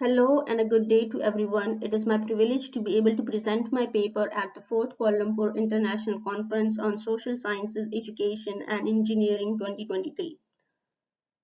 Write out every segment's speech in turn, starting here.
Hello and a good day to everyone. It is my privilege to be able to present my paper at the 4th Kuala Lumpur International Conference on Social Sciences, Education and Engineering 2023.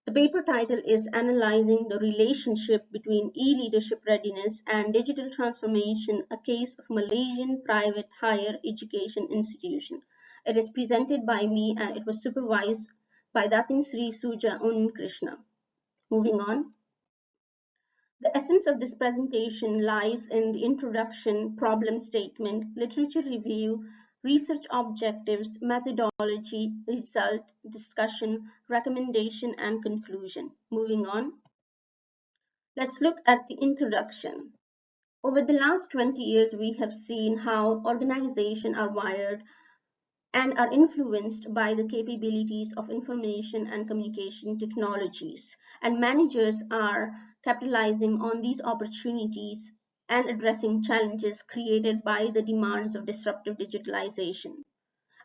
The paper title is Analyzing the Relationship Between E-Leadership Readiness and Digital Transformation, a Case of Malaysian Private Higher Education Institution. It is presented by me and it was supervised by Datin Sri Suja Krishna. Moving on. The essence of this presentation lies in the introduction, problem statement, literature review, research objectives, methodology, result, discussion, recommendation, and conclusion. Moving on. Let's look at the introduction. Over the last 20 years, we have seen how organizations are wired and are influenced by the capabilities of information and communication technologies. And managers are capitalizing on these opportunities and addressing challenges created by the demands of disruptive digitalization.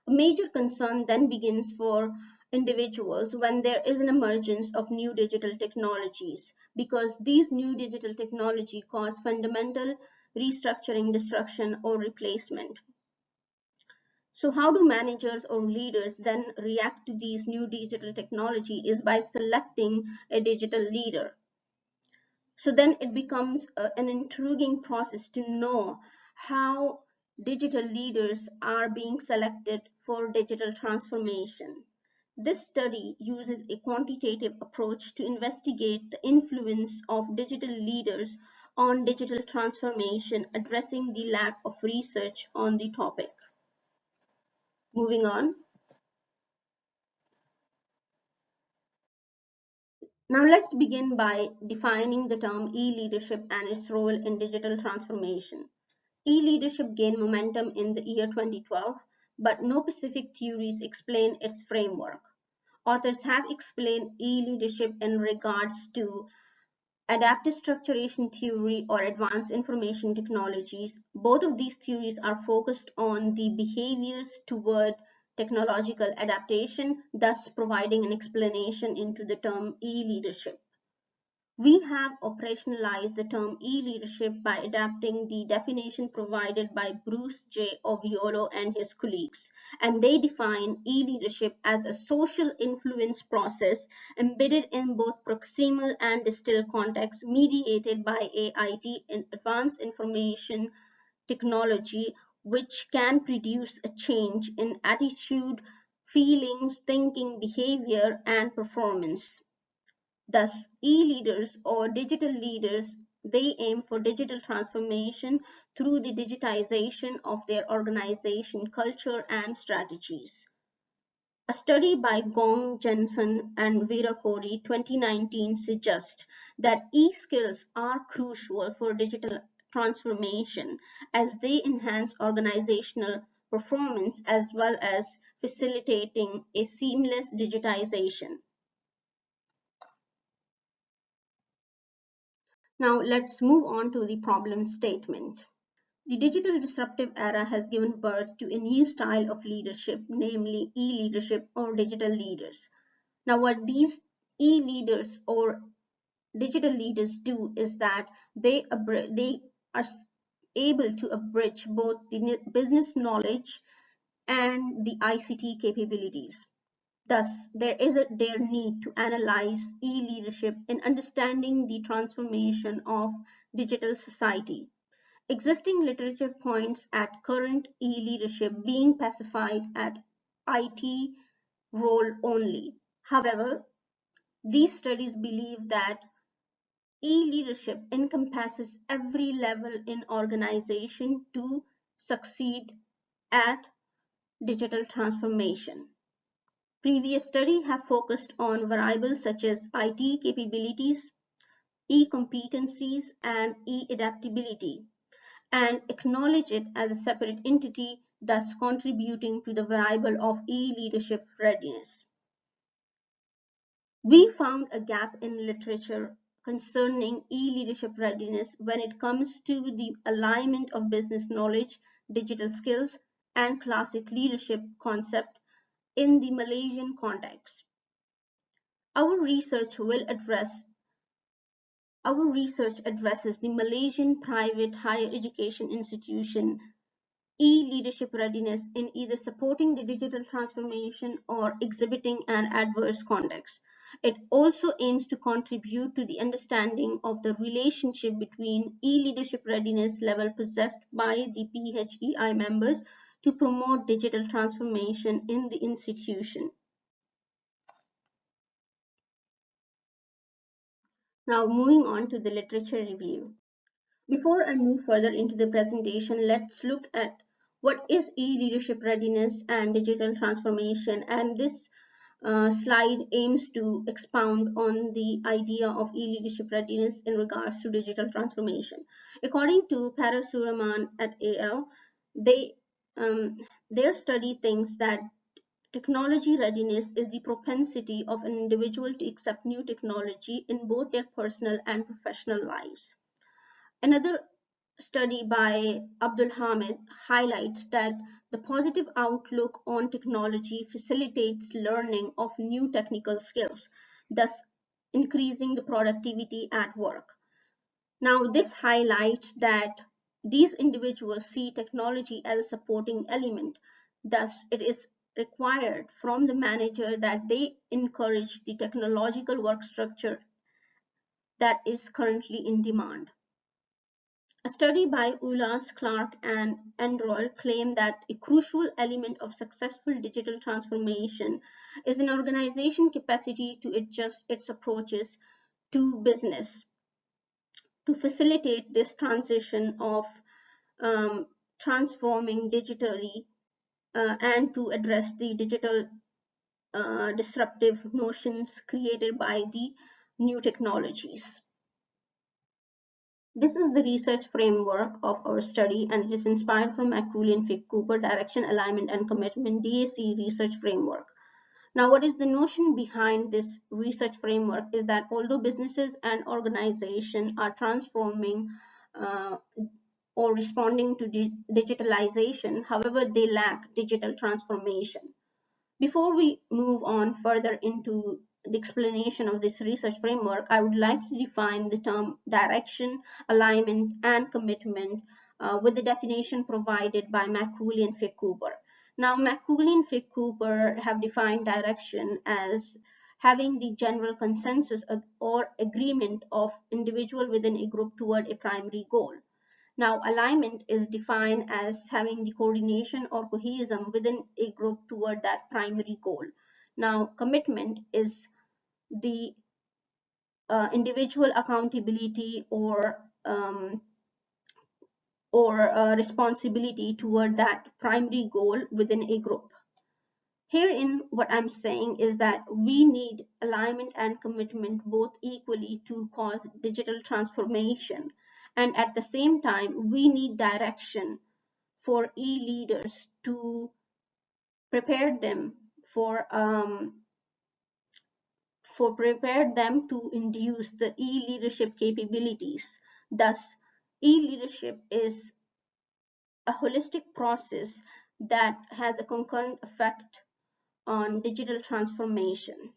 A major concern then begins for individuals when there is an emergence of new digital technologies, because these new digital technology cause fundamental restructuring, destruction, or replacement. So how do managers or leaders then react to these new digital technology is by selecting a digital leader. So then it becomes an intriguing process to know how digital leaders are being selected for digital transformation. This study uses a quantitative approach to investigate the influence of digital leaders on digital transformation, addressing the lack of research on the topic. Moving on. Now let's begin by defining the term e-leadership and its role in digital transformation. E-leadership gained momentum in the year 2012, but no specific theories explain its framework. Authors have explained e-leadership in regards to adaptive structuration theory or advanced information technologies. Both of these theories are focused on the behaviors toward technological adaptation, thus providing an explanation into the term e-leadership. We have operationalized the term e-leadership by adapting the definition provided by Bruce J. Oviolo and his colleagues, and they define e-leadership as a social influence process embedded in both proximal and distal contexts mediated by AIT in advanced information technology, which can produce a change in attitude, feelings, thinking, behavior, and performance. Thus, e-leaders or digital leaders, they aim for digital transformation through the digitization of their organization culture and strategies. A study by Gong Jensen and Vera Corey 2019 suggests that e-skills are crucial for digital transformation as they enhance organizational performance as well as facilitating a seamless digitization. Now let's move on to the problem statement. The digital disruptive era has given birth to a new style of leadership, namely e-leadership or digital leaders. Now what these e-leaders or digital leaders do is that they are able to abridge both the business knowledge and the ICT capabilities. Thus, there is their need to analyze e-leadership in understanding the transformation of digital society. Existing literature points at current e-leadership being pacified at IT role only. However, these studies believe that e-leadership encompasses every level in organization to succeed at digital transformation. Previous studies have focused on variables such as IT capabilities, e-competencies, and e-adaptability, and acknowledge it as a separate entity, thus contributing to the variable of e-leadership readiness. We found a gap in literature concerning e-leadership readiness when it comes to the alignment of business knowledge, digital skills, and classic leadership concept in the Malaysian context. Our research will address our research addresses the Malaysian private higher education institution e-leadership readiness in either supporting the digital transformation or exhibiting an adverse context. It also aims to contribute to the understanding of the relationship between e-leadership readiness level possessed by the PHEI members to promote digital transformation in the institution. Now moving on to the literature review. Before I move further into the presentation, let's look at what is e-leadership readiness and digital transformation. And this slide aims to expound on the idea of e-leadership readiness in regards to digital transformation. According to Parasuraman et al., they, their study thinks that technology readiness is the propensity of an individual to accept new technology in both their personal and professional lives. Another study by Abdul Hamid highlights that the positive outlook on technology facilitates learning of new technical skills, thus increasing the productivity at work. Now, this highlights that these individuals see technology as a supporting element. Thus, it is required from the manager that they encourage the technological work structure that is currently in demand. A study by Ulas, Clark, and Enroll claim that a crucial element of successful digital transformation is an organization capacity to adjust its approaches to business to facilitate this transition of transforming digitally and to address the digital disruptive notions created by the new technologies. This is the research framework of our study, and it is inspired from Macaulay and Fick Cooper Direction, Alignment, and Commitment DAC research framework. Now, what is the notion behind this research framework is that although businesses and organizations are transforming or responding to digitalization, however, they lack digital transformation. Before we move on further into the explanation of this research framework, I would like to define the term direction, alignment, and commitment with the definition provided by Macaulay and Fick Cooper. Now, Macaulay and Fick Cooper have defined direction as having the general consensus or agreement of individual within a group toward a primary goal. Now, alignment is defined as having the coordination or cohesion within a group toward that primary goal. Now, commitment is the individual accountability or responsibility toward that primary goal within a group. Herein, what I'm saying is that we need alignment and commitment both equally to cause digital transformation. And at the same time, we need direction for e-leaders to prepare them to induce the e-leadership capabilities. Thus, e-leadership is a holistic process that has a concurrent effect on digital transformation.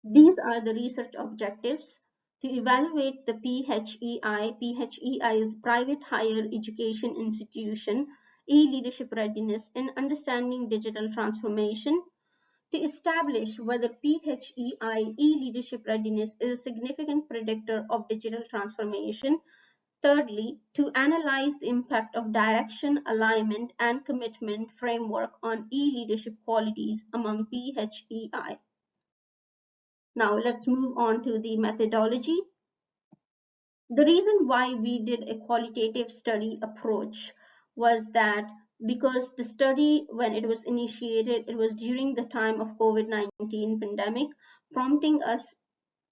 These are the research objectives to evaluate the PHEI. PHEI is Private Higher Education Institution e-leadership readiness in understanding digital transformation, to establish whether PHEI e-leadership readiness is a significant predictor of digital transformation. Thirdly, to analyze the impact of direction, alignment, and commitment framework on e-leadership qualities among PHEI. Now let's move on to the methodology. The reason why we did a qualitative study approach was that because the study, when it was initiated, it was during the time of COVID-19 pandemic, prompting us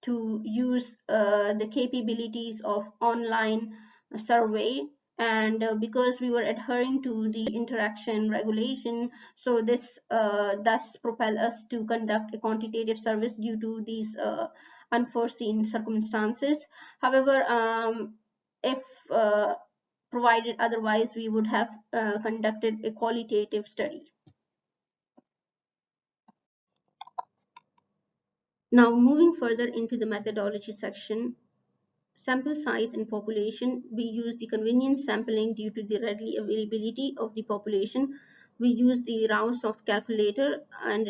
to use the capabilities of online survey, and because we were adhering to the interaction regulation, so this thus propel us to conduct a quantitative service due to these unforeseen circumstances. However, if provided otherwise, we would have conducted a qualitative study. Now, moving further into the methodology section, sample size and population, we use the convenient sampling due to the readily availability of the population. We use the Rao-Soft calculator, and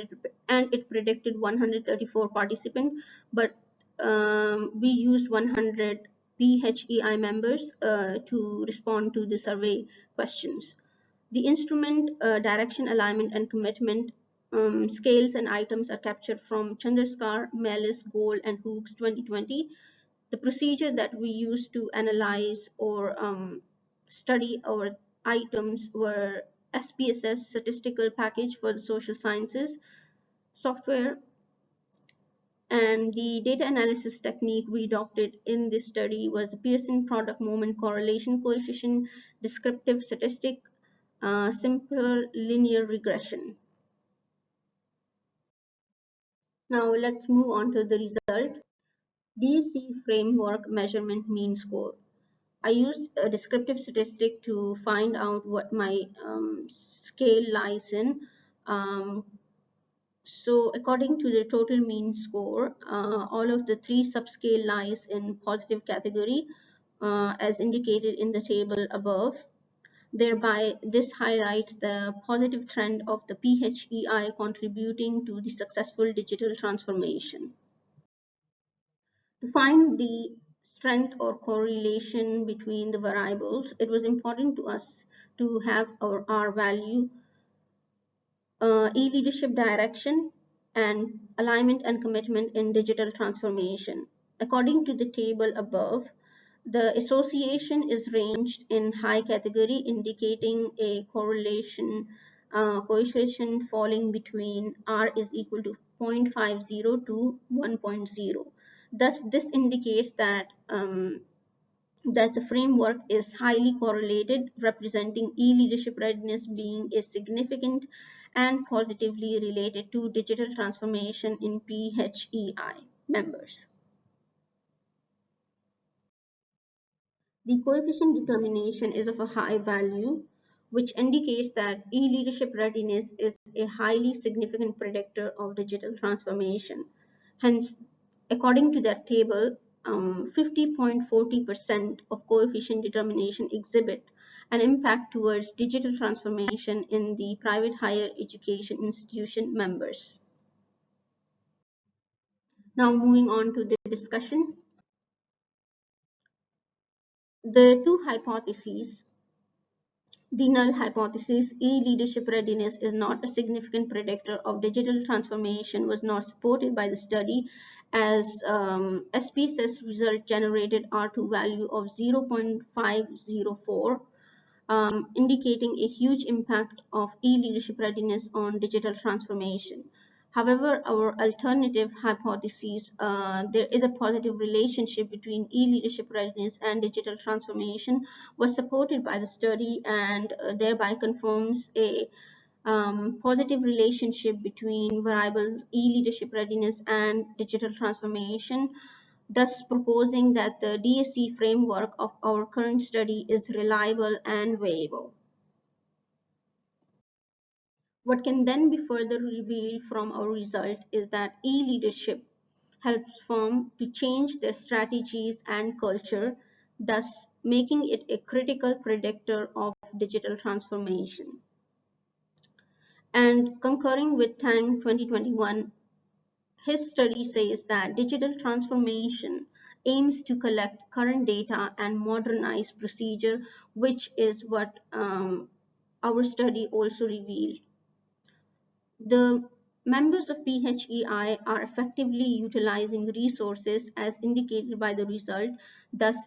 it predicted 134 participants, but we used 100 PHEI members to respond to the survey questions. The instrument direction, alignment, and commitment scales and items are captured from Chandrasekhar, Mellis, Gold, and Hooks 2020. The procedure that we use to analyze or study our items were SPSS, statistical package for the social sciences software, and the data analysis technique we adopted in this study was Pearson product moment correlation coefficient, descriptive statistic, simple linear regression. Now let's move on to the result. DSC framework measurement mean score. I used a descriptive statistic to find out what my scale lies in. So according to the total mean score, all of the three subscale lies in positive category, as indicated in the table above. Thereby, this highlights the positive trend of the PHEI contributing to the successful digital transformation. To find the strength or correlation between the variables, it was important to us to have our R value, e-leadership direction, and alignment and commitment in digital transformation. According to the table above, the association is ranged in high category, indicating a correlation coefficient falling between R is equal to 0.50 to 1.0. Thus, this indicates that the framework is highly correlated, representing e-leadership readiness being a significant and positively related to digital transformation in PHEI members. The coefficient determination is of a high value, which indicates that e-leadership readiness is a highly significant predictor of digital transformation. Hence, according to that table, 50.40% of coefficient determination exhibit an impact towards digital transformation in the private higher education institution members. Now moving on to the discussion. The two hypotheses. The null hypothesis, e-leadership readiness is not a significant predictor of digital transformation, was not supported by the study, as SPSS result generated R2 value of 0.504, indicating a huge impact of e-leadership readiness on digital transformation. However, our alternative hypothesis, there is a positive relationship between e-leadership readiness and digital transformation, was supported by the study, and thereby confirms a positive relationship between variables e-leadership readiness and digital transformation, thus proposing that the DSC framework of our current study is reliable and viable. What can then be further revealed from our result is that e-leadership helps firms to change their strategies and culture, thus making it a critical predictor of digital transformation. And concurring with Tang 2021, his study says that digital transformation aims to collect current data and modernize procedure, which is what our study also revealed. The members of PHEI are effectively utilizing resources as indicated by the result, thus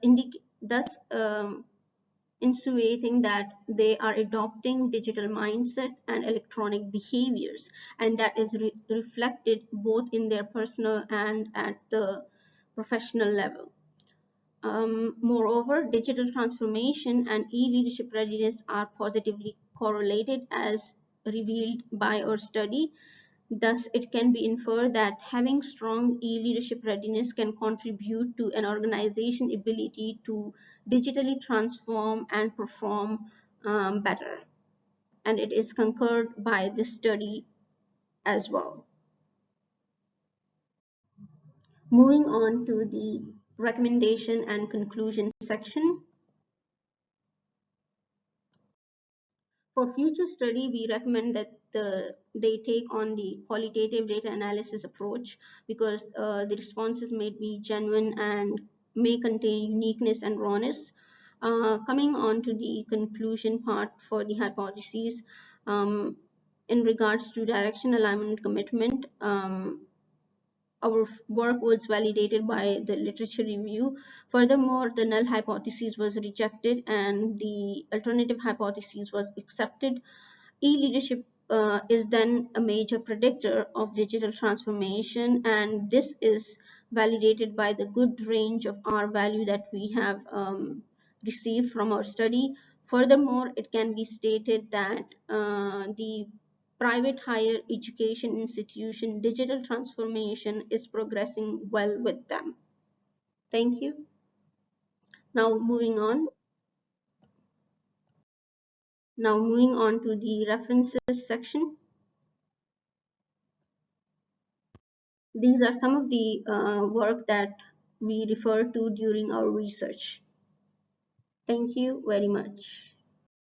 insinuating that they are adopting digital mindset and electronic behaviors, and that is reflected both in their personal and at the professional level. Moreover, digital transformation and e-leadership readiness are positively correlated as revealed by our study. Thus, it can be inferred that having strong e-leadership readiness can contribute to an organization's ability to digitally transform and perform better. And it is concurred by this study as well. Moving on to the recommendation and conclusion section. For future study, we recommend that they take on the qualitative data analysis approach because the responses may be genuine and may contain uniqueness and rawness. Coming on to the conclusion part for the hypotheses, in regards to direction, alignment, commitment, our work was validated by the literature review. Furthermore, the null hypothesis was rejected and the alternative hypothesis was accepted. E-leadership is then a major predictor of digital transformation, and this is validated by the good range of R value that we have received from our study. Furthermore, it can be stated that the private higher education institution digital transformation is progressing well with them. Thank you. Now moving on. Now moving on to the references section. These are some of the work that we refer to during our research. Thank you very much.